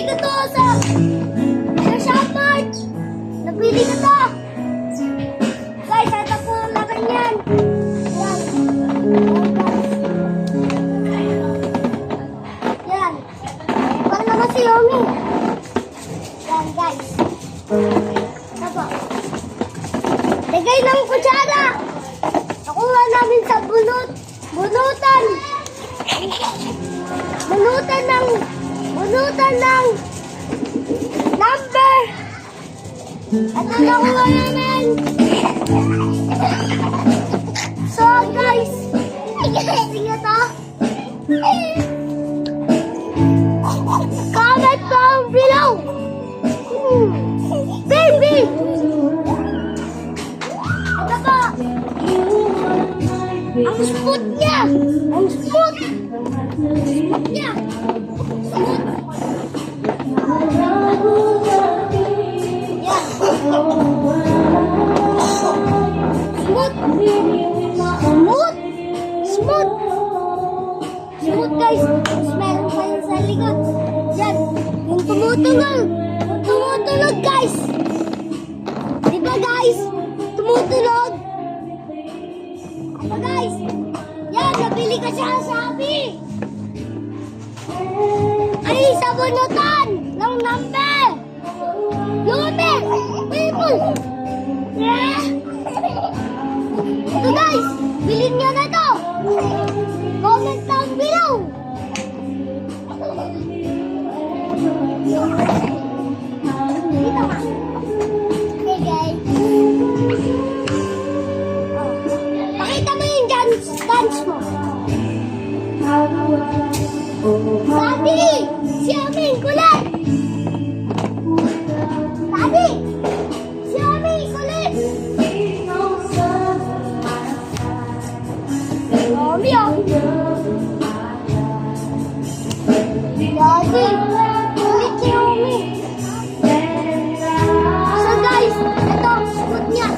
ko to sa Shopmart. Nabili ko to. Guys, ito po ang laman yan. Yan. Yan. Parang naman si Yomi. Yan, guys. Ito po. Lagay ng kutsara. Nakuha namin sa bunutan. Bunutan ng number. Ito nakuha namin. So guys, tingnan to. Comment down below. Baby. Ito po. Ang smooth niya. Ang smooth. Smooth niya. Smooth. Yan. Smooth. Smooth. Smooth. Smooth guys. Meron pa yun sa likod. Yan. Yung tumutunog. Yung tumutunog guys. Diba guys? Tumutunog. Ito guys. Yan. Nabili ka siya sa Shopee. Ay, sa bunutan ng number. Yomi. People. Yeah. Ito guys. Bilhin nyo na to. Comment down below. Dito ka. Hey guys. Pakita mo yung dance mo. Daddy! Si Yomi, kulit! Daddy! Si Yomi, kulit! Yomi, oh! Daddy! Kulit si Yomi! So guys, ito ang spot niya.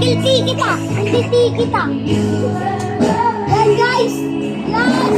Kilti kita! Kilti kita! Yan guys! Yan!